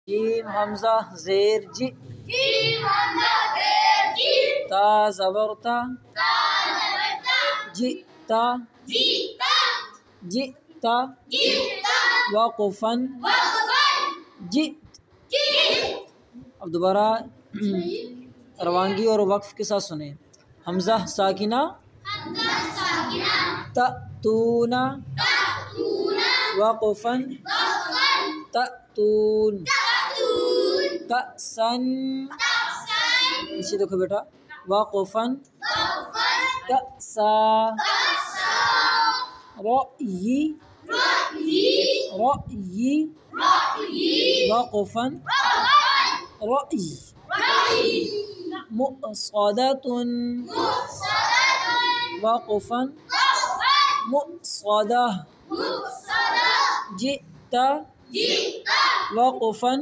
جیم حمزہ زیر جی جیم حمزہ زیر جی تا زبر تا تا زبر تا جی تا جی تا جی تا جی تا وقفن وقفن جی. جی. اب دوبارہ روانگی اور وقف کے ساتھ سنیں. حمزہ ساکنہ حمزہ ساکنہ تأتون تأتون وقفن وقفن تأتون تأتون کأسن. کأسن نیچے دیکھو بیٹا. وقفن وقفن کأسا کأسا رأی رأی رأی رأی وقفن وقفن رأی رأی مؤصدة مؤصدة وقفن وقفن مؤصدة مؤصدة جئت جئت وقفا